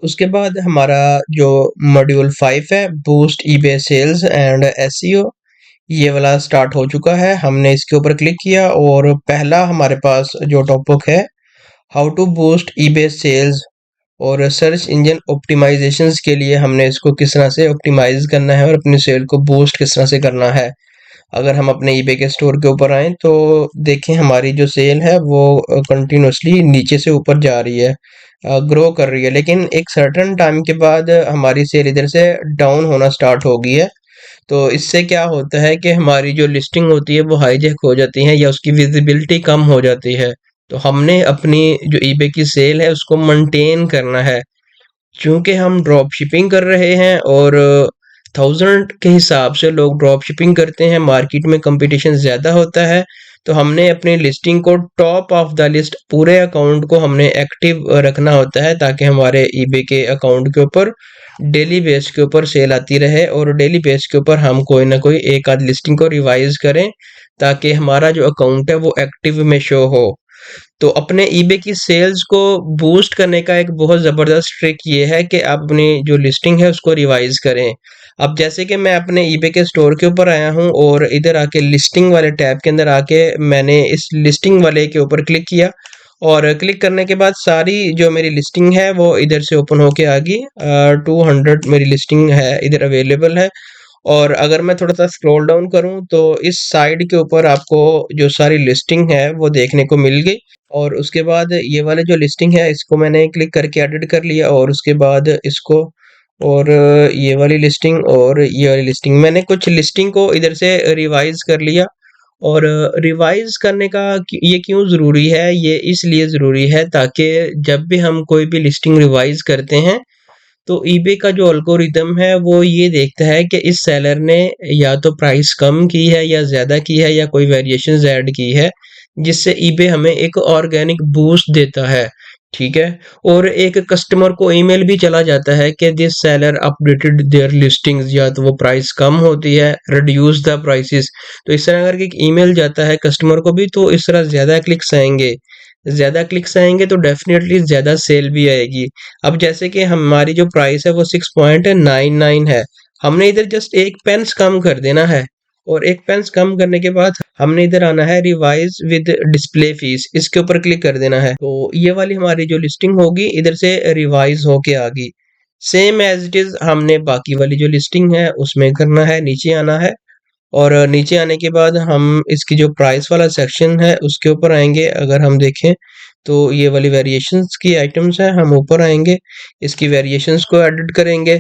उसके बाद हमारा जो मॉड्यूल 5 है, boost eBay sales and SEO, ये वाला स्टार्ट हो चुका है। हमने इसके ऊपर क्लिक किया और पहला हमारे पास जो टॉपिक है, how to boost eBay sales और सर्च इंजन ऑप्टिमाइजेशंस के लिए हमने इसको किस तरह से ऑप्टिमाइज करना है और अपनी सेल को बूस्ट किस तरह से करना है। अगर हम अपने ईबे के स्टोर के ऊपर आए तो देखें हमारी जो सेल है वो कंटिन्यूसली नीचे से ऊपर जा रही है, ग्रो कर रही है, लेकिन एक सर्टेन टाइम के बाद हमारी सेल इधर से डाउन होना स्टार्ट हो गई है। तो इससे क्या होता है कि हमारी जो लिस्टिंग होती है वो हाईजैक हो जाती है या उसकी विजिबिलिटी कम हो जाती है। तो हमने अपनी जो ईबे की सेल है उसको मेंटेन करना है, क्योंकि हम ड्रॉप शिपिंग कर रहे हैं और थाउजेंड के हिसाब से लोग ड्रॉप शिपिंग करते हैं, मार्केट में कंपटीशन ज़्यादा होता है। तो हमने अपनी लिस्टिंग को टॉप ऑफ द लिस्ट, पूरे अकाउंट को हमने एक्टिव रखना होता है, ताकि हमारे ईबे के अकाउंट के ऊपर डेली बेस के ऊपर सेल आती रहे और डेली बेस के ऊपर हम कोई ना कोई एक आध लिस्टिंग को रिवाइज करें, ताकि हमारा जो अकाउंट है वो एक्टिव में शो हो। तो अपने ईबे की सेल्स को बूस्ट करने का एक बहुत ज़बरदस्त ट्रिक ये है कि आप अपनी जो लिस्टिंग है उसको रिवाइज करें। अब जैसे कि मैं अपने ईबे के स्टोर के ऊपर आया हूँ और इधर आके लिस्टिंग वाले टैब के अंदर आके मैंने इस लिस्टिंग वाले के ऊपर क्लिक किया और क्लिक करने के बाद सारी जो मेरी लिस्टिंग है वो इधर से ओपन होके आ गई। 200 मेरी लिस्टिंग है इधर अवेलेबल है। और अगर मैं थोड़ा सा स्क्रॉल डाउन करूं तो इस साइड के ऊपर आपको जो सारी लिस्टिंग है वो देखने को मिल गई। और उसके बाद ये वाले जो लिस्टिंग है इसको मैंने क्लिक करके एडिट कर लिया और उसके बाद इसको और ये वाली लिस्टिंग और ये वाली लिस्टिंग, मैंने कुछ लिस्टिंग को इधर से रिवाइज कर लिया। और रिवाइज करने का ये क्यों ज़रूरी है, ये इसलिए ज़रूरी है ताकि जब भी हम कोई भी लिस्टिंग रिवाइज करते हैं तो ईबे का जो एल्गोरिदम है वो ये देखता है कि इस सेलर ने या तो प्राइस कम की है या ज़्यादा की है या कोई वेरिएशंस ऐड की है, जिससे ईबे हमें एक ऑर्गेनिक बूस्ट देता है। ठीक है। और एक कस्टमर को ईमेल भी चला जाता है कि this seller updated their listings, या तो वो प्राइस कम होती है, रिड्यूस द प्राइसेस। तो इस तरह करके एक ईमेल जाता है कस्टमर को भी, तो इस तरह ज़्यादा क्लिक्स आएंगे। ज़्यादा क्लिक्स आएंगे तो डेफिनेटली ज़्यादा सेल भी आएगी। अब जैसे कि हमारी जो प्राइस है वो 6.99 है, हमने इधर जस्ट एक पेंस कम कर देना है और एक पेंस कम करने के बाद हमने इधर आना है रिवाइज विद डिस्प्ले फीस, इसके ऊपर क्लिक कर देना है। तो ये वाली हमारी जो लिस्टिंग होगी इधर से रिवाइज होके आ गई। सेम एज इट इज हमने बाकी वाली जो लिस्टिंग है उसमें करना है, नीचे आना है और नीचे आने के बाद हम इसकी जो प्राइस वाला सेक्शन है उसके ऊपर आएंगे। अगर हम देखें तो ये वाली वेरिएशंस की आइटम्स हैं, हम ऊपर आएंगे, इसकी वेरिएशंस को एडिट करेंगे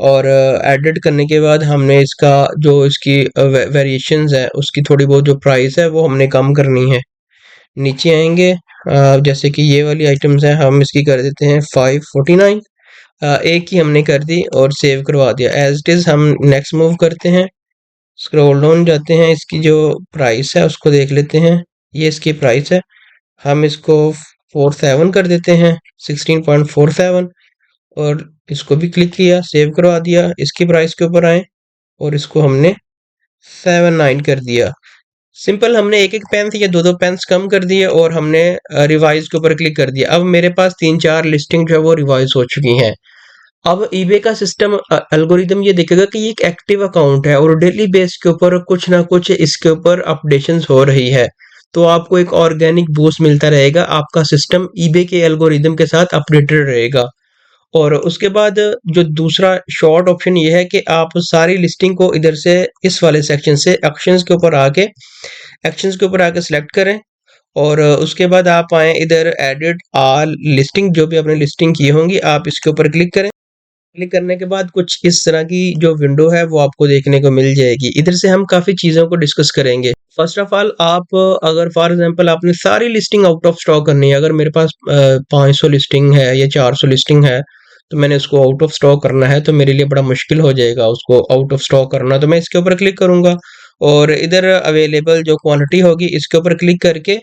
और एडिट करने के बाद हमने इसका जो इसकी वेरिएशंस है उसकी थोड़ी बहुत जो प्राइस है वो हमने कम करनी है। नीचे आएंगे, जैसे कि ये वाली आइटम्स हैं, हम इसकी कर देते हैं 549। एक ही हमने कर दी और सेव करवा दिया एज इट इज़। हम नेक्स्ट मूव करते हैं, स्क्रॉल डाउन जाते हैं, इसकी जो प्राइस है उसको देख लेते हैं। ये इसकी प्राइस है, हम इसको 47 कर देते हैं, 16.47। और इसको भी क्लिक किया, सेव करवा दिया, इसकी प्राइस के ऊपर आए और इसको हमने 79 कर दिया। सिंपल, हमने एक एक पेन या दो दो पेन्स कम कर दिए और हमने रिवाइज के ऊपर क्लिक कर दिया। अब मेरे पास 3-4 लिस्टिंग जो है वो रिवाइज हो चुकी हैं। अब ईबे का सिस्टम एल्गोरिदम ये देखेगा कि ये एक एक्टिव अकाउंट है और डेली बेस के ऊपर कुछ ना कुछ इसके ऊपर अपडेशंस हो रही है, तो आपको एक ऑर्गेनिक बूस्ट मिलता रहेगा, आपका सिस्टम ईबे के एल्गोरिदम के साथ अपडेटेड रहेगा। और उसके बाद जो दूसरा शॉर्ट ऑप्शन ये है कि आप सारी लिस्टिंग को इधर से इस वाले सेक्शन से एक्शंस के ऊपर आके सिलेक्ट करें और उसके बाद आप आए इधर एडिट ऑल लिस्टिंग, जो भी आपने लिस्टिंग की होंगी आप इसके ऊपर क्लिक करें। क्लिक करने के बाद कुछ इस तरह की जो विंडो है वो आपको देखने को मिल जाएगी। इधर से हम काफ़ी चीज़ों को डिस्कस करेंगे। फर्स्ट ऑफ ऑल, आप अगर फॉर एग्जांपल आपने सारी लिस्टिंग आउट ऑफ स्टॉक करनी है, अगर मेरे पास 500 लिस्टिंग है या 400 लिस्टिंग है तो मैंने उसको आउट ऑफ स्टॉक करना है, तो मेरे लिए बड़ा मुश्किल हो जाएगा उसको आउट ऑफ स्टॉक करना। तो मैं इसके ऊपर क्लिक करूंगा और इधर अवेलेबल जो क्वांटिटी होगी इसके ऊपर क्लिक करके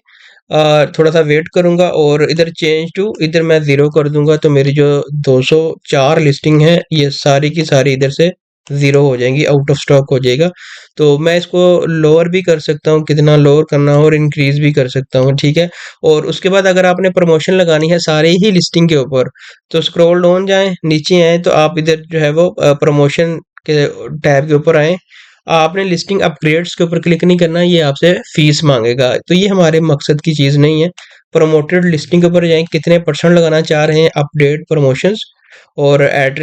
थोड़ा सा वेट करूंगा और इधर चेंज टू, इधर मैं 0 कर दूंगा। तो मेरी जो 204 लिस्टिंग है ये सारी की सारी इधर से ज़ीरो हो जाएंगी, आउट ऑफ स्टॉक हो जाएगा। तो मैं इसको लोअर भी कर सकता हूँ, कितना लोअर करना हो और इंक्रीज़ भी कर सकता हूँ, ठीक है। और उसके बाद अगर आपने प्रमोशन लगानी है सारे ही लिस्टिंग के ऊपर, तो स्क्रॉल डाउन जाएँ, नीचे आएँ तो आप इधर जो है वो प्रमोशन के टैब के ऊपर आएँ। आपने लिस्टिंग अपग्रेड्स के ऊपर क्लिक नहीं करना, ये आपसे फीस माँगेगा, तो ये हमारे मकसद की चीज़ नहीं है। प्रमोटेड लिस्टिंग के ऊपर जाएँ, कितने परसेंट लगाना चाह रहे हैं अपडेट प्रमोशंस और ऐड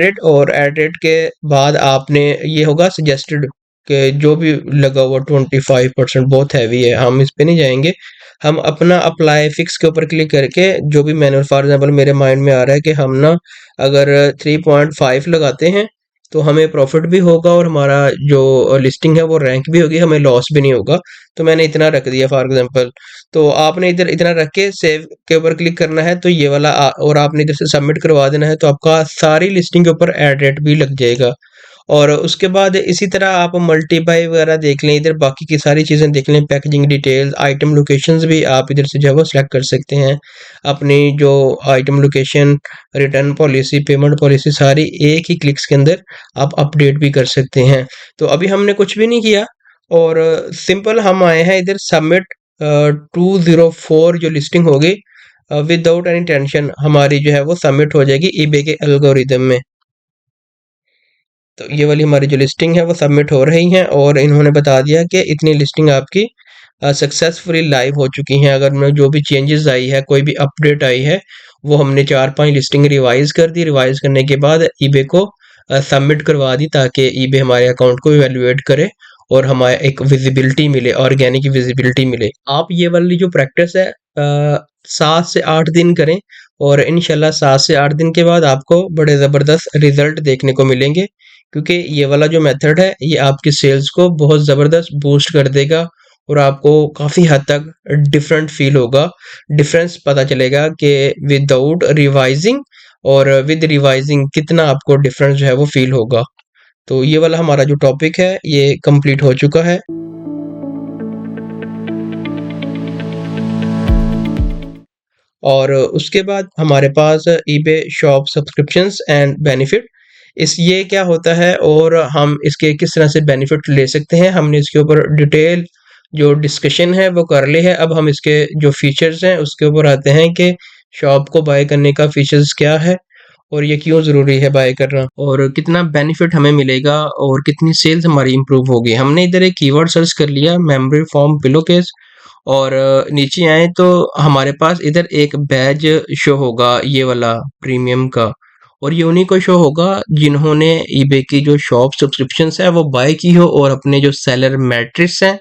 रेट के बाद आपने ये होगा सजेस्टेड कि जो भी लगा हुआ 25% बहुत हैवी है, हम इस पे नहीं जाएंगे। हम अपना अप्लाई फिक्स के ऊपर क्लिक करके जो भी मैंने फॉर एग्जांपल मेरे माइंड में आ रहा है कि हम ना अगर 3.5 लगाते हैं तो हमें प्रॉफिट भी होगा और हमारा जो लिस्टिंग है वो रैंक भी होगी, हमें लॉस भी नहीं होगा। तो मैंने इतना रख दिया फॉर एग्जांपल। तो आपने इधर इतना रख के सेव के ऊपर क्लिक करना है, तो ये वाला और आपने इधर से सबमिट करवा देना है, तो आपका सारी लिस्टिंग के ऊपर ऐड रेट भी लग जाएगा। और उसके बाद इसी तरह आप मल्टीप्लाई वगैरह देख लें, इधर बाकी की सारी चीज़ें देख लें, पैकेजिंग डिटेल्स, आइटम लोकेशंस भी आप इधर से जो है वो सिलेक्ट कर सकते हैं। अपनी जो item location, return policy, payment policy सारी एक ही क्लिक्स के अंदर आप अपडेट भी कर सकते हैं। तो अभी हमने कुछ भी नहीं किया और सिंपल हम आए हैं इधर सबमिट 204 जो लिस्टिंग होगी विदाउट एनी टेंशन हमारी जो है वो सबमिट हो जाएगी ईबे के एल्गोरिदम में। तो ये वाली हमारी जो लिस्टिंग है वो सबमिट हो रही हैं और इन्होंने बता दिया कि इतनी लिस्टिंग आपकी सक्सेसफुली लाइव हो चुकी हैं। अगर में जो भी चेंजेस आई है, कोई भी अपडेट आई है, वो हमने 4-5 लिस्टिंग रिवाइज कर दी। रिवाइज करने के बाद ईबे को सबमिट करवा दी ताकि ईबे हमारे अकाउंट को इवेलुएट करे और हमारे एक विजिबिलिटी मिले, ऑर्गेनिक विजिबिलिटी मिले। आप ये वाली जो प्रैक्टिस है 7 से 8 दिन करें और इंशाल्लाह 7 से 8 दिन के बाद आपको बड़े ज़बरदस्त रिजल्ट देखने को मिलेंगे, क्योंकि ये वाला जो मेथड है ये आपकी सेल्स को बहुत ज़बरदस्त बूस्ट कर देगा और आपको काफ़ी हद तक डिफरेंट फील होगा। डिफरेंस पता चलेगा कि विदाउट रिवाइजिंग और विद रिवाइजिंग कितना आपको डिफरेंस जो है वो फील होगा। तो ये वाला हमारा जो टॉपिक है ये कंप्लीट हो चुका है। और उसके बाद हमारे पास eBay shop subscriptions and benefit, इस ये क्या होता है और हम इसके किस तरह से बेनिफिट ले सकते हैं, हमने इसके ऊपर डिटेल जो डिस्कशन है वो कर ली है। अब हम इसके जो फीचर्स हैं उसके ऊपर आते हैं कि शॉप को बाय करने का फीचर्स क्या है और ये क्यों ज़रूरी है बाय करना और कितना बेनिफिट हमें मिलेगा और कितनी सेल्स हमारी इंप्रूव होगी। हमने इधर एक कीवर्ड सर्च कर लिया, मेमोरी फॉर्म पिलो केस, और नीचे आए तो हमारे पास इधर एक बैज शो होगा ये वाला प्रीमियम का, और ये उन्हीं को शो होगा जिन्होंने ईबे की जो शॉप सब्सक्रिप्शंस है वो बाय की हो और अपने जो सेलर मैट्रिक्स हैं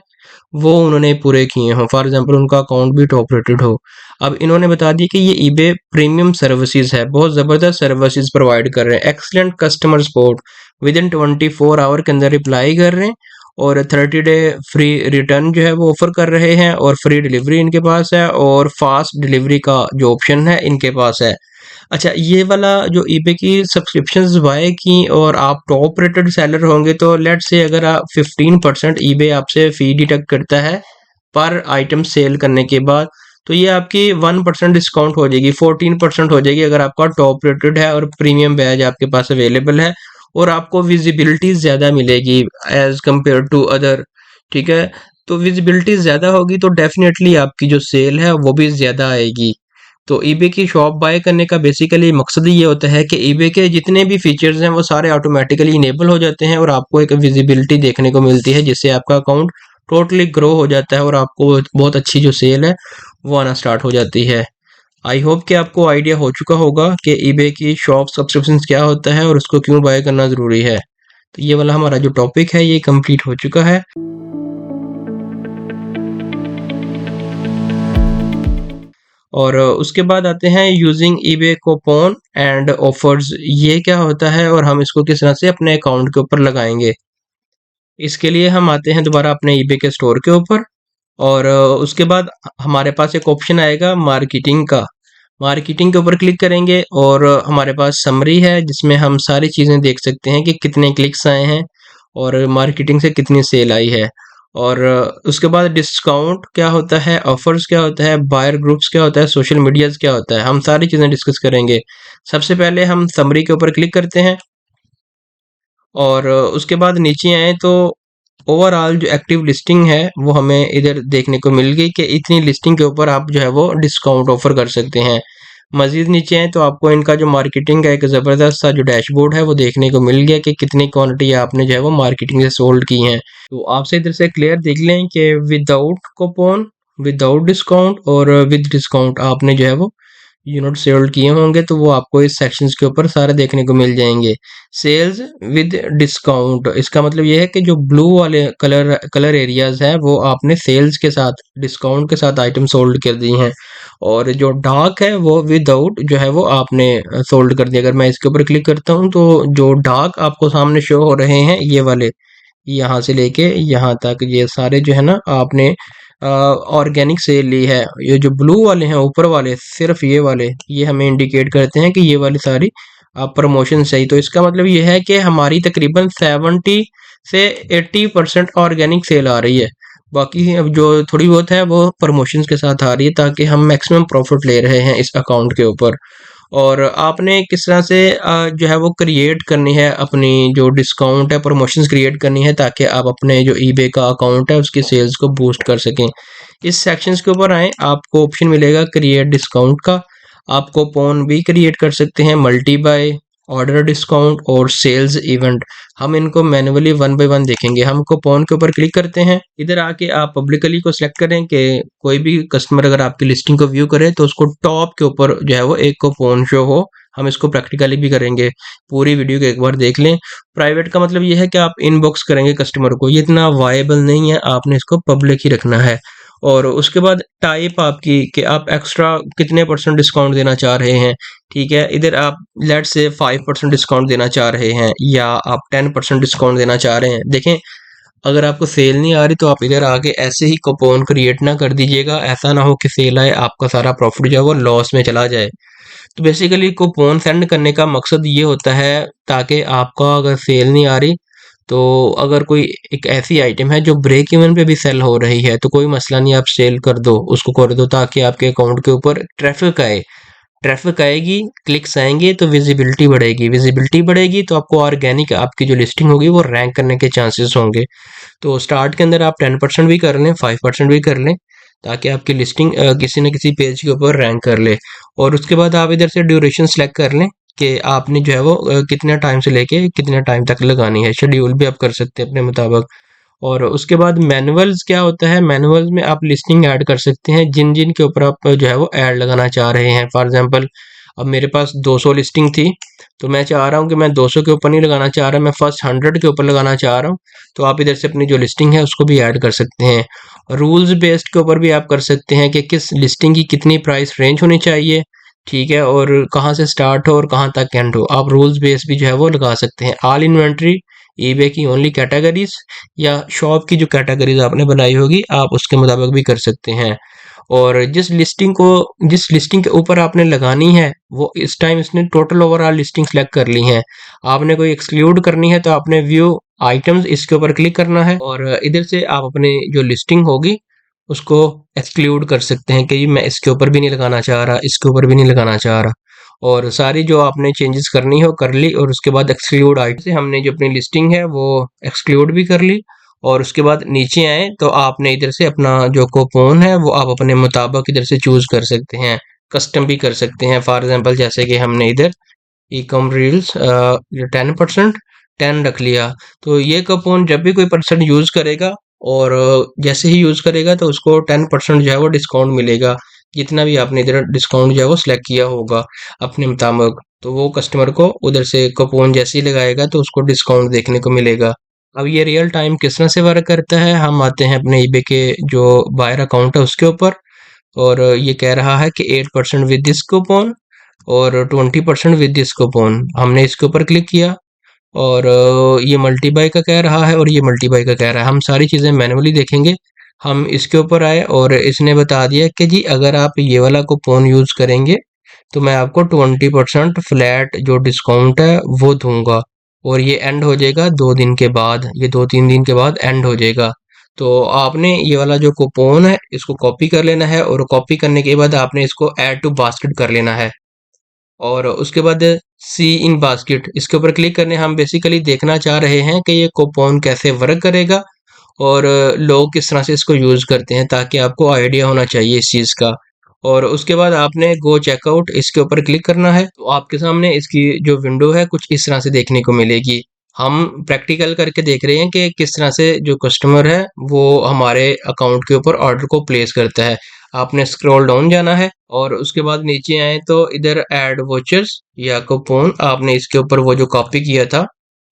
वो उन्होंने पूरे किए हों, फॉर एग्जांपल उनका अकाउंट भी टॉप रेटेड हो। अब इन्होंने बता दिया कि ये ईबे प्रीमियम सर्विसेज है, बहुत ज़बरदस्त सर्विसेज प्रोवाइड कर रहे हैं, excellent customer support, within 24 hour के अंदर रिप्लाई कर रहे हैं और 30 डे फ्री रिटर्न जो है वो ऑफर कर रहे हैं और फ्री डिलीवरी इनके पास है और फास्ट डिलीवरी का जो ऑप्शन है इनके पास है। अच्छा, ये वाला जो ईबे की सब्सक्रिप्शंस बाय की और आप टॉप रेटेड सेलर होंगे तो लेट्स से अगर आप 15% ईबे आपसे फी डिडक्ट करता है पर आइटम सेल करने के बाद, तो ये आपकी 1% डिस्काउंट हो जाएगी, 14% हो जाएगी अगर आपका टॉप रेटेड है और प्रीमियम बैज आपके पास अवेलेबल है और आपको विजिबिलिटी ज़्यादा मिलेगी एज कम्पेयर टू अदर, ठीक है। तो विजिबिलिटी ज़्यादा होगी तो डेफिनेटली आपकी जो सेल है वो भी ज़्यादा आएगी। तो ईबे की शॉप बाय करने का बेसिकली मकसद ये होता है कि ईबे के जितने भी फीचर्स हैं वो सारे ऑटोमेटिकली इनेबल हो जाते हैं और आपको एक विजिबिलिटी देखने को मिलती है जिससे आपका अकाउंट टोटली ग्रो हो जाता है और आपको बहुत अच्छी जो सेल है वो आना स्टार्ट हो जाती है। आई होप कि आपको आइडिया हो चुका होगा कि ईबे की शॉप सब्सक्रिप्शन क्या होता है और उसको क्यों बाय करना ज़रूरी है। तो ये वाला हमारा जो टॉपिक है ये कंप्लीट हो चुका है। और उसके बाद आते हैं using eBay coupon and offers, ये क्या होता है और हम इसको किस तरह से अपने अकाउंट के ऊपर लगाएंगे। इसके लिए हम आते हैं दोबारा अपने ईबे के स्टोर के ऊपर और उसके बाद हमारे पास एक ऑप्शन आएगा मार्केटिंग का। मार्केटिंग के ऊपर क्लिक करेंगे और हमारे पास समरी है जिसमें हम सारी चीज़ें देख सकते हैं कि कितने क्लिक्स आए हैं और मार्केटिंग से कितनी सेल आई है। और उसके बाद डिस्काउंट क्या होता है, ऑफर्स क्या होता है, बायर ग्रुप्स क्या होता है, सोशल मीडियाज़ क्या होता है, हम सारी चीज़ें डिस्कस करेंगे। सबसे पहले हम समरी के ऊपर क्लिक करते हैं और उसके बाद नीचे आए तो ओवरऑल जो एक्टिव लिस्टिंग है वो हमें इधर देखने को मिल गई कि इतनी लिस्टिंग के ऊपर आप जो है वो डिस्काउंट ऑफर कर सकते हैं। मजीद नीचे आए तो आपको इनका जो मार्केटिंग का एक ज़बरदस्त सा जो डैशबोर्ड है वो देखने को मिल गया कि कितनी क्वांटिटी आपने जो है वो मार्केटिंग से सोल्ड की हैं। तो आपसे इधर से क्लियर देख लें कि विदाउट कूपन, विदाउट डिस्काउंट और विद डिस्काउंट आपने जो है वो यूनिट सेल किए होंगे, तो वो आपको इस सेक्शंस के ऊपर सारे देखने को मिल जाएंगे। सेल्स विद डिस्काउंट, इसका मतलब ये है कि जो ब्लू वाले कलर एरियाज हैं वो आपने सेल्स के साथ, डिस्काउंट के साथ आइटम सोल्ड कर दी हैं, और जो डार्क है वो विदाउट जो है वो आपने सोल्ड कर दिया। अगर मैं इसके ऊपर क्लिक करता हूँ तो जो डार्क आपको सामने शो हो रहे हैं ये वाले, यहाँ से लेके यहाँ तक ये सारे जो है ना आपने ऑर्गेनिक सेल ली है। ये जो ब्लू वाले हैं ऊपर वाले, सिर्फ ये वाले, ये हमें इंडिकेट करते हैं कि ये वाली सारी आप प्रमोशन सही। तो इसका मतलब ये है कि हमारी तकरीबन 70 से 80% ऑर्गेनिक सेल आ रही है। बाकी अब जो थोड़ी बहुत है वो प्रमोशंस के साथ आ रही है, ताकि हम मैक्सिमम प्रॉफिट ले रहे हैं इस अकाउंट के ऊपर। और आपने किस तरह से जो है वो क्रिएट करनी है अपनी जो डिस्काउंट है, प्रमोशंस क्रिएट करनी है, ताकि आप अपने जो ईबे का अकाउंट है उसकी सेल्स को बूस्ट कर सकें। इस सेक्शंस के ऊपर आए, आपको ऑप्शन मिलेगा क्रिएट डिस्काउंट का। आप कूपन भी क्रिएट कर सकते हैं, मल्टी बाय, ऑर्डर डिस्काउंट और सेल्स इवेंट। हम इनको मैन्युअली वन बाय वन देखेंगे। हम कूपन के ऊपर क्लिक करते हैं, इधर आके आप पब्लिकली को सिलेक्ट करें कि कोई भी कस्टमर अगर आपकी लिस्टिंग को व्यू करे तो उसको टॉप के ऊपर जो है वो एक कूपन शो हो। हम इसको प्रैक्टिकली भी करेंगे, पूरी वीडियो को एक बार देख लें। प्राइवेट का मतलब ये है कि आप इनबॉक्स करेंगे कस्टमर को, ये इतना वायबल नहीं है, आपने इसको पब्लिक ही रखना है। और उसके बाद टाइप आपकी कि आप एक्स्ट्रा कितने परसेंट डिस्काउंट देना चाह रहे हैं। ठीक है, इधर आप लेट से 5% डिस्काउंट देना चाह रहे हैं या आप 10% डिस्काउंट देना चाह रहे हैं। देखें, अगर आपको सेल नहीं आ रही तो आप इधर आके ऐसे ही कूपन क्रिएट ना कर दीजिएगा। ऐसा ना हो कि सेल आए आपका सारा प्रॉफिट जो है वो लॉस में चला जाए। तो बेसिकली कूपन सेंड करने का मकसद ये होता है ताकि आपका अगर सेल नहीं आ रही, तो अगर कोई एक ऐसी आइटम है जो ब्रेक इवन पे भी सेल हो रही है तो कोई मसला नहीं, आप सेल कर दो, उसको कर दो, ताकि आपके अकाउंट के ऊपर ट्रैफिक आए। ट्रैफिक आएगी, क्लिक्स आएंगे तो विजिबिलिटी बढ़ेगी, विजिबिलिटी बढ़ेगी तो आपको ऑर्गेनिक आपकी जो लिस्टिंग होगी वो रैंक करने के चांसेस होंगे। तो स्टार्ट के अंदर आप 10% भी कर लें, 5% भी कर लें, ताकि आपकी लिस्टिंग किसी न किसी पेज के ऊपर रैंक कर ले। और उसके बाद आप इधर से ड्यूरेशन सेलेक्ट कर लें कि आपने जो है वो कितने टाइम से लेके कितने टाइम तक लगानी है। शेड्यूल भी आप कर सकते हैं अपने मुताबिक। और उसके बाद मैनुअल्स क्या होता है, मैनुअल्स में आप लिस्टिंग ऐड कर सकते हैं जिन जिन के ऊपर आप जो है वो ऐड लगाना चाह रहे हैं। फॉर एग्जांपल, अब मेरे पास 200 लिस्टिंग थी, तो मैं चाह रहा हूँ कि मैं 200 के ऊपर नहीं लगाना चाह रहा, मैं फर्स्ट 100 के ऊपर लगाना चाह रहा हूँ। तो आप इधर से अपनी जो लिस्टिंग है उसको भी ऐड कर सकते हैं। रूल्स बेस्ड के ऊपर भी आप कर सकते हैं कि किस लिस्टिंग की कितनी प्राइस रेंज होनी चाहिए। ठीक है, और कहाँ से स्टार्ट हो और कहाँ तक एंड हो, आप रूल्स बेस भी जो है वो लगा सकते हैं। ऑल इन्वेंट्री, ईबे की ओनली कैटेगरीज, या शॉप की जो कैटेगरीज आपने बनाई होगी आप उसके मुताबिक भी कर सकते हैं। और जिस लिस्टिंग के ऊपर आपने लगानी है वो इस टाइम इसने टोटल ओवरऑल लिस्टिंग सेलेक्ट कर ली है। आपने कोई एक्सक्लूड करनी है तो आपने व्यू आइटम्स इसके ऊपर क्लिक करना है, और इधर से आप अपनी जो लिस्टिंग होगी उसको एक्सक्लूड कर सकते हैं कि मैं इसके ऊपर भी नहीं लगाना चाह रहा, इसके ऊपर भी नहीं लगाना चाह रहा। और सारी जो आपने चेंजेस करनी हो कर ली, और उसके बाद एक्सक्लूड आइटम से हमने जो अपनी लिस्टिंग है वो एक्सक्लूड भी कर ली। और उसके बाद नीचे आए तो आपने इधर से अपना जो कूपन है वो आप अपने मुताबिक इधर से चूज कर सकते हैं, कस्टम भी कर सकते हैं। फॉर एग्जांपल, जैसे कि हमने इधर ई कॉम रील्स 10% 10 रख लिया, तो ये कूपन जब भी कोई पर्सन यूज करेगा और जैसे ही यूज करेगा तो उसको 10% जो है वो डिस्काउंट मिलेगा, जितना भी आपने इधर डिस्काउंट जो है वो सिलेक्ट किया होगा अपने मुताबिक। तो वो कस्टमर को उधर से कूपन जैसे ही लगाएगा तो उसको डिस्काउंट देखने को मिलेगा। अब ये रियल टाइम किस तरह से वर्क करता है, हम आते हैं अपने ईबे के जो बायर अकाउंट है उसके ऊपर, और ये कह रहा है कि 8% विद दिस कूपन और 20% विद दिस कूपन। हमने इसके ऊपर क्लिक किया, और ये मल्टीबाई का कह रहा है और ये मल्टीबाई का कह रहा है। हम सारी चीज़ें मैनुअली देखेंगे। हम इसके ऊपर आए और इसने बता दिया कि जी अगर आप ये वाला कूपन यूज़ करेंगे तो मैं आपको 20% फ्लैट जो डिस्काउंट है वो दूंगा, और ये एंड हो जाएगा 2 दिन के बाद, ये 2-3 दिन के बाद एंड हो जाएगा। तो आपने ये वाला जो कूपन है इसको कॉपी कर लेना है, और कॉपी करने के बाद आपने इसको ऐड टू बास्केट कर लेना है। और उसके बाद सी इन बास्केट, इसके ऊपर क्लिक करने हम बेसिकली देखना चाह रहे हैं कि ये कूपन कैसे वर्क करेगा और लोग किस तरह से इसको यूज़ करते हैं, ताकि आपको आइडिया होना चाहिए इस चीज़ का। और उसके बाद आपने गो चेकआउट इसके ऊपर क्लिक करना है, तो आपके सामने इसकी जो विंडो है कुछ इस तरह से देखने को मिलेगी। हम प्रैक्टिकल करके देख रहे हैं कि किस तरह से जो कस्टमर है वो हमारे अकाउंट के ऊपर ऑर्डर को प्लेस करता है। आपने स्क्रॉल डाउन जाना है और उसके बाद नीचे आए तो इधर ऐड वोचर्स या कूपन, आपने इसके ऊपर वो जो कॉपी किया था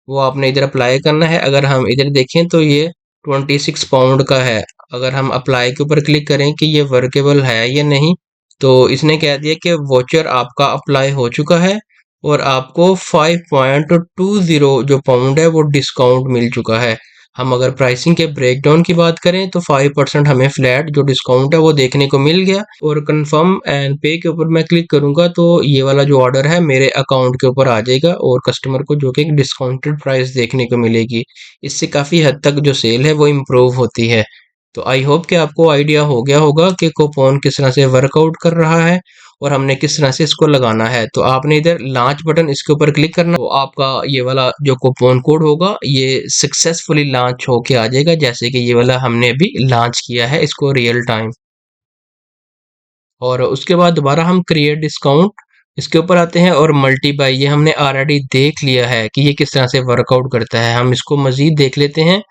वो आपने इधर अप्लाई करना है। अगर हम इधर देखें तो ये 26 पाउंड का है। अगर हम अप्लाई के ऊपर क्लिक करें कि ये वर्केबल है या नहीं, तो इसने कह दिया कि वोचर आपका अप्लाई हो चुका है और आपको 5.20 जो पाउंड है वो डिस्काउंट मिल चुका है। हम अगर प्राइसिंग के ब्रेकडाउन की बात करें तो 5% हमें फ्लैट जो डिस्काउंट है वो देखने को मिल गया। और कंफर्म एंड पे के ऊपर मैं क्लिक करूंगा तो ये वाला जो ऑर्डर है मेरे अकाउंट के ऊपर आ जाएगा और कस्टमर को जो कि एक डिस्काउंटेड प्राइस देखने को मिलेगी। इससे काफ़ी हद तक जो सेल है वो इम्प्रूव होती है। तो आई होप कि आपको आइडिया हो गया होगा कि कूपन किस तरह से वर्कआउट कर रहा है और हमने किस तरह से इसको लगाना है। तो आपने इधर लॉन्च बटन इसके ऊपर क्लिक करना, तो आपका ये वाला जो कूपन कोड होगा ये सक्सेसफुली लॉन्च होके आ जाएगा, जैसे कि ये वाला हमने अभी लॉन्च किया है इसको रियल टाइम। और उसके बाद दोबारा हम क्रिएट डिस्काउंट इसके ऊपर आते हैं और मल्टी बाय, ये हमने ऑलरेडी देख लिया है कि ये किस तरह से वर्कआउट करता है। हम इसको मजीद देख लेते हैं।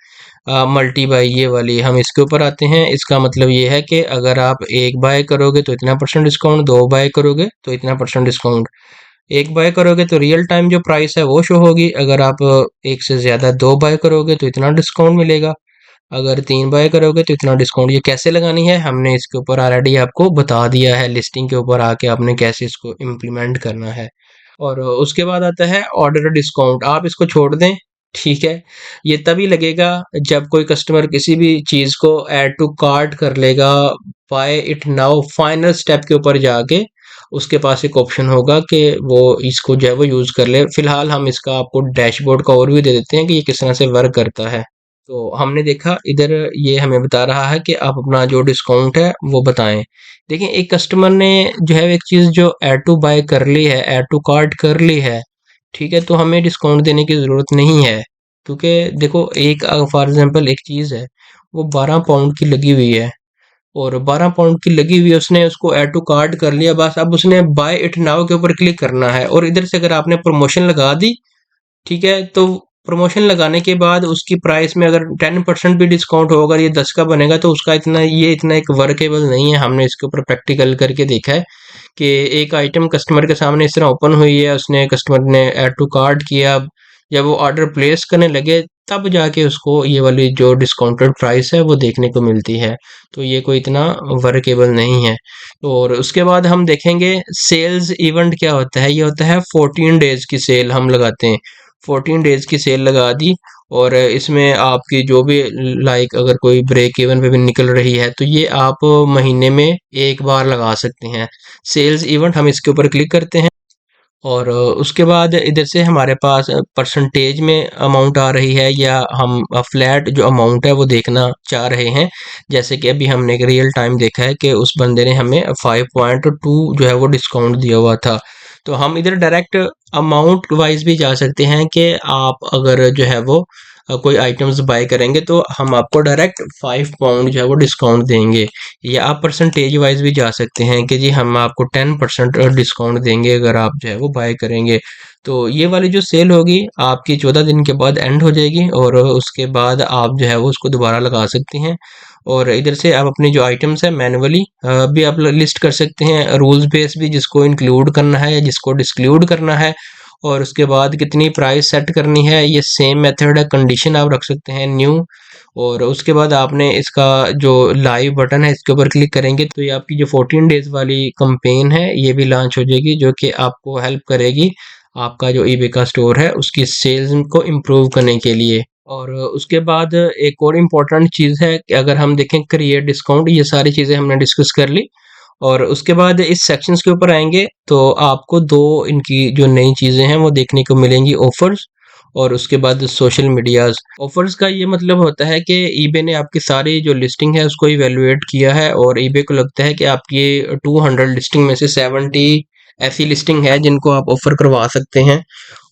मल्टी बाय ये वाली हम इसके ऊपर आते हैं। इसका मतलब ये है कि अगर आप एक बाय करोगे तो इतना परसेंट डिस्काउंट, दो बाय करोगे तो इतना परसेंट डिस्काउंट। एक बाय करोगे तो रियल टाइम जो प्राइस है वो शो होगी। अगर आप एक से ज़्यादा दो बाय करोगे तो इतना डिस्काउंट मिलेगा। अगर 3 बाय करोगे तो इतना डिस्काउंट। ये कैसे लगानी है हमने इसके ऊपर ऑलरेडी आपको बता दिया है, लिस्टिंग के ऊपर आके आपने कैसे इसको इम्प्लीमेंट करना है। और उसके बाद आता है ऑर्डर डिस्काउंट, आप इसको छोड़ दें, ठीक है। ये तभी लगेगा जब कोई कस्टमर किसी भी चीज़ को ऐड टू कार्ट कर लेगा, buy it now final step के ऊपर जाके उसके पास एक ऑप्शन होगा कि वो इसको जो है वो यूज़ कर ले। फिलहाल हम इसका आपको डैशबोर्ड का ओवरव्यू दे देते हैं कि ये किस तरह से वर्क करता है। तो हमने देखा इधर ये हमें बता रहा है कि आप अपना जो डिस्काउंट है वो बताएं। देखिए एक कस्टमर ने जो है एक चीज़ जो ऐड टू बाय कर ली है, ऐड टू कार्ट कर ली है, ठीक है, तो हमें डिस्काउंट देने की ज़रूरत नहीं है। क्योंकि देखो एक फॉर एग्जांपल एक चीज़ है वो 12 पाउंड की लगी हुई है और 12 पाउंड की लगी हुई है, उसने उसको ऐड टू कार्ट कर लिया, बस अब उसने बाय इट नाउ के ऊपर क्लिक करना है और इधर से अगर आपने प्रमोशन लगा दी, ठीक है, तो प्रमोशन लगाने के बाद उसकी प्राइस में अगर 10% भी डिस्काउंट होगा, ये 10 का बनेगा, तो उसका इतना ये इतना एक वर्केबल नहीं है। हमने इसके ऊपर प्रैक्टिकल करके देखा है कि एक आइटम कस्टमर के सामने इस तरह ओपन हुई है, उसने कस्टमर ने ऐड टू कार्ट किया, जब वो ऑर्डर प्लेस करने लगे तब जाके उसको ये वाली जो डिस्काउंटेड प्राइस है वो देखने को मिलती है। तो ये कोई इतना वर्केबल नहीं है। और उसके बाद हम देखेंगे सेल्स इवेंट क्या होता है। ये होता है 14 डेज की सेल हम लगाते हैं। 14 डेज की सेल लगा दी और इसमें आपकी जो भी लाइक अगर कोई ब्रेक इवन पे भी निकल रही है तो ये आप महीने में एक बार लगा सकते हैं। सेल्स इवेंट हम इसके ऊपर क्लिक करते हैं और उसके बाद इधर से हमारे पास परसेंटेज में अमाउंट आ रही है या हम फ्लैट जो अमाउंट है वो देखना चाह रहे हैं। जैसे कि अभी हमने एक रियल टाइम देखा है कि उस बंदे ने हमें 5.2 जो है वो डिस्काउंट दिया हुआ था। तो हम इधर डायरेक्ट अमाउंट वाइज भी जा सकते हैं कि आप अगर जो है वो कोई आइटम्स बाय करेंगे तो हम आपको डायरेक्ट 5 पाउंड जो है वो डिस्काउंट देंगे। या आप परसेंटेज वाइज भी जा सकते हैं कि जी हम आपको 10% डिस्काउंट देंगे अगर आप जो है वो बाय करेंगे। तो ये वाली जो सेल होगी आपकी 14 दिन के बाद एंड हो जाएगी और उसके बाद आप जो है वो उसको दोबारा लगा सकते हैं। और इधर से आप अपनी जो आइटम्स है मैनुअली भी आप लिस्ट कर सकते हैं, रूल्स बेस भी, जिसको इंक्लूड करना है या जिसको डिस्क्लूड करना है। और उसके बाद कितनी प्राइस सेट करनी है, ये सेम मेथड है। कंडीशन आप रख सकते हैं न्यू। और उसके बाद आपने इसका जो लाइव बटन है इसके ऊपर क्लिक करेंगे तो ये आपकी जो 14 डेज वाली कंपेन है ये भी लॉन्च हो जाएगी, जो कि आपको हेल्प करेगी आपका जो ईबे का स्टोर है उसकी सेल्स को इम्प्रूव करने के लिए। और उसके बाद एक और इम्पोर्टेंट चीज़ है कि अगर हम देखें क्रिएट डिस्काउंट, ये सारी चीज़ें हमने डिस्कस कर ली। और उसके बाद इस सेक्शंस के ऊपर आएंगे तो आपको दो इनकी जो नई चीज़ें हैं वो देखने को मिलेंगी, ऑफर्स और उसके बाद सोशल मीडियाज। ऑफर्स का ये मतलब होता है कि ईबे ने आपकी सारी जो लिस्टिंग है उसको इवेलुएट किया है और ईबे को लगता है कि आपकी 200 लिस्टिंग में से 70 ऐसी लिस्टिंग है जिनको आप ऑफर करवा सकते हैं।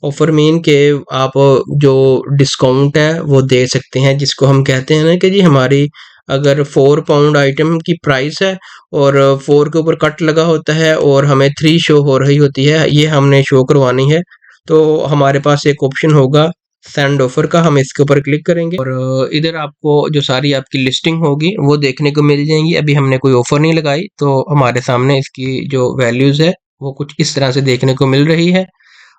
ऑफर मीन के आप जो डिस्काउंट है वो दे सकते हैं, जिसको हम कहते हैं ना कि जी हमारी अगर 4 पाउंड आइटम की प्राइस है और 4 के ऊपर कट लगा होता है और हमें 3 शो हो रही होती है, ये हमने शो करवानी है, तो हमारे पास एक ऑप्शन होगा सेंड ऑफर का। हम इसके ऊपर क्लिक करेंगे और इधर आपको जो सारी आपकी लिस्टिंग होगी वो देखने को मिल जाएंगी। अभी हमने कोई ऑफर नहीं लगाई तो हमारे सामने इसकी जो वैल्यूज है वो कुछ इस तरह से देखने को मिल रही है।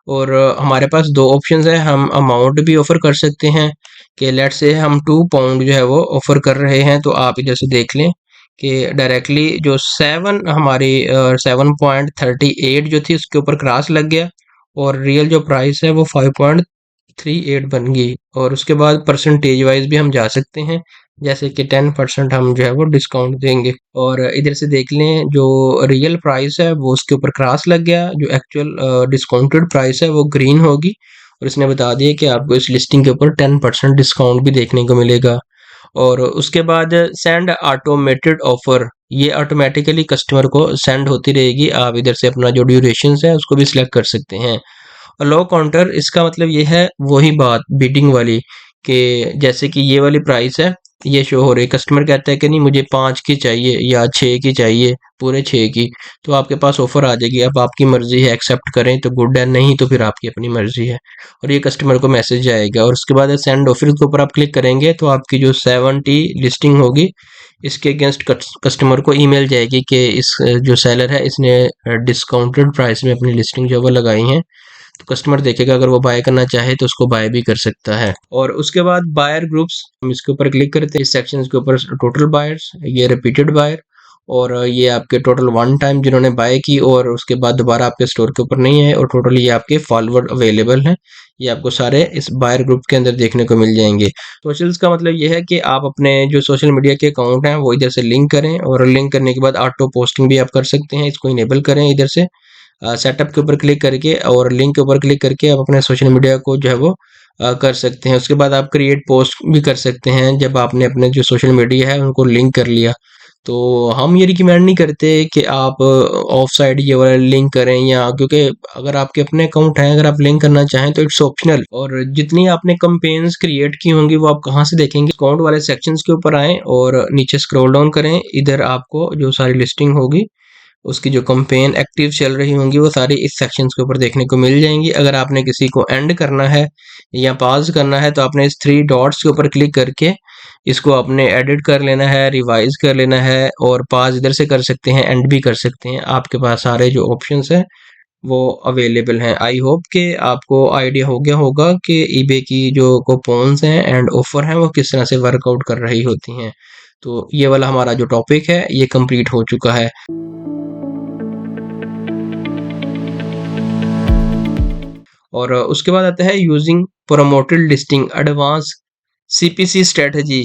और हमारे पास दो ऑप्शंस है, हम अमाउंट भी ऑफर कर सकते हैं कि लेट से हम 2 पाउंड जो है वो ऑफर कर रहे हैं, तो आप इधर से देख लें कि डायरेक्टली जो 7 जो थी उसके ऊपर क्रॉस लग गया और रियल जो प्राइस है वो 5.38 बन गई। और उसके बाद परसेंटेज वाइज भी हम जा सकते हैं, जैसे कि 10% हम जो है वो डिस्काउंट देंगे। और इधर से देख लें जो रियल प्राइस है वो उसके ऊपर क्रॉस लग गया, जो एक्चुअल डिस्काउंटेड प्राइस है वो ग्रीन होगी। और इसने बता दिया कि आपको इस लिस्टिंग के ऊपर 10% डिस्काउंट भी देखने को मिलेगा। और उसके बाद सेंड ऑटोमेटेड ऑफर, ये ऑटोमेटिकली कस्टमर को सेंड होती रहेगी। आप इधर से अपना जो ड्यूरेशन है उसको भी सिलेक्ट कर सकते हैं। लो काउंटर, इसका मतलब ये है वही बात बीटिंग वाली, कि जैसे कि ये वाली प्राइस है ये शो हो रही है, कस्टमर कहता है कि नहीं मुझे 5 की चाहिए या 6 की चाहिए, पूरे 6 की, तो आपके पास ऑफर आ जाएगी। अब आपकी मर्जी है, एक्सेप्ट करें तो गुड है, नहीं तो फिर आपकी अपनी मर्जी है। और ये कस्टमर को मैसेज आएगा। और उसके बाद सेंड ऑफर के ऊपर आप क्लिक करेंगे तो आपकी जो 70 लिस्टिंग होगी इसके अगेंस्ट कस्टमर को ईमेल जाएगी कि इस जो सेलर है इसने डिस्काउंटेड प्राइस में अपनी लिस्टिंग जो है वो लगाई है। तो कस्टमर देखेगा, अगर वो बाय करना चाहे तो उसको बाय भी कर सकता है। और उसके बाद बायर ग्रुप्स, हम इसके ऊपर क्लिक करते हैं। इस सेक्शन के ऊपर टोटल बायर्स, ये रिपीटेड बायर, और ये आपके टोटल वन टाइम जिन्होंने बाय की और उसके बाद दोबारा आपके स्टोर के ऊपर नहीं है, और टोटल ये आपके फॉलोअर अवेलेबल हैं। ये आपको सारे इस बायर ग्रुप के अंदर देखने को मिल जाएंगे। सोशल्स का मतलब ये है कि आप अपने जो सोशल मीडिया के अकाउंट हैं वो इधर से लिंक करें, और लिंक करने के बाद ऑटो पोस्टिंग भी आप कर सकते हैं, इसको इनेबल करें इधर से सेटअप के ऊपर क्लिक करके, और लिंक के ऊपर क्लिक करके आप अपने सोशल मीडिया को जो है वो कर सकते हैं। उसके बाद आप क्रिएट पोस्ट भी कर सकते हैं जब आपने अपने जो सोशल मीडिया है उनको लिंक कर लिया। तो हम ये रिकमेंड नहीं करते कि आप ऑफ साइड ये वाला लिंक करें, या क्योंकि अगर आपके अपने अकाउंट हैं, अगर आप लिंक करना चाहें तो इट्स ऑप्शनल। और जितनी आपने कंपेन्स क्रिएट की होंगी वो आप कहाँ से देखेंगे, अकाउंट वाले सेक्शंस के ऊपर आएँ और नीचे स्क्रॉल डाउन करें, इधर आपको जो सारी लिस्टिंग होगी उसकी जो कंपेन एक्टिव चल रही होंगी वो सारी इस सेक्शंस के ऊपर देखने को मिल जाएंगी। अगर आपने किसी को एंड करना है या पॉज करना है तो आपने इस 3 डॉट्स के ऊपर क्लिक करके इसको आपने एडिट कर लेना है, रिवाइज कर लेना है, और पॉज इधर से कर सकते हैं, एंड भी कर सकते हैं। आपके पास सारे जो ऑप्शंस हैं वो अवेलेबल हैं। आई होप कि आपको आइडिया हो गया होगा कि ईबे की जो कूपन्स हैं एंड ऑफर हैं वो किस तरह से वर्कआउट कर रही होती हैं। तो ये वाला हमारा जो टॉपिक है ये कंप्लीट हो चुका है। और उसके बाद आता है using promoted listing advance CPC strategy.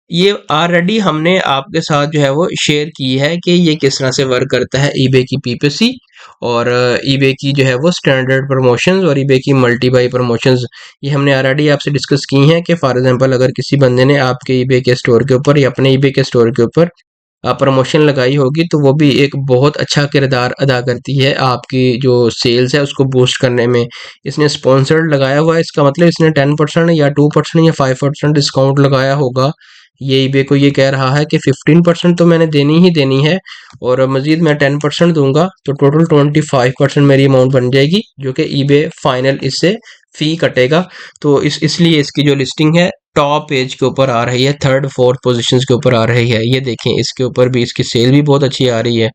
ये ऑलरेडी हमने आपके साथ जो है वो शेयर की है कि ये किस तरह से वर्क करता है ईबे की पीपीसी, और ईबे की जो है वो स्टैंडर्ड प्रमोशंस और ईबे की मल्टी बाई प्रमोशंस। ये हमने ऑलरेडी आपसे डिस्कस की हैं कि फॉर एग्जांपल अगर किसी बंदे ने आपके ईबे के स्टोर के ऊपर या अपने ईबे के स्टोर के ऊपर प्रमोशन लगाई होगी तो वो भी एक बहुत अच्छा किरदार अदा करती है आपकी जो सेल्स है उसको बूस्ट करने में। इसने स्पॉन्सर्ड लगाया हुआ है, इसका मतलब इसने 10% या 2% या 5% डिस्काउंट लगाया होगा। ये ईबे को ये कह रहा है कि 15% तो मैंने देनी ही देनी है, और मजीद मैं 10% दूंगा तो टोटल 25% मेरी अमाउंट बन जाएगी, जो कि ईबे फाइनल इससे फी कटेगा। तो इसलिए इसकी जो लिस्टिंग है टॉप पेज के ऊपर आ रही है, थर्ड फोर्थ पोजीशंस के ऊपर आ रही है। ये देखें इसके ऊपर भी इसकी सेल भी बहुत अच्छी आ रही है।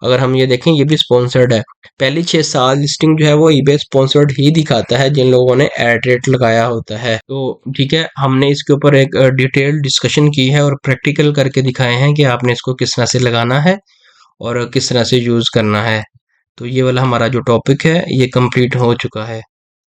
अगर हम ये देखें ये भी स्पॉन्सर्ड है। पहली 6 साल लिस्टिंग जो है वो ईबे स्पॉन्सर्ड ही दिखाता है जिन लोगों ने एड रेट लगाया होता है। तो ठीक है, हमने इसके ऊपर एक डिटेल डिस्कशन की है और प्रैक्टिकल करके दिखाए हैं कि आपने इसको किस तरह से लगाना है और किस तरह से यूज करना है। तो ये वाला हमारा जो टॉपिक है ये कंप्लीट हो चुका है।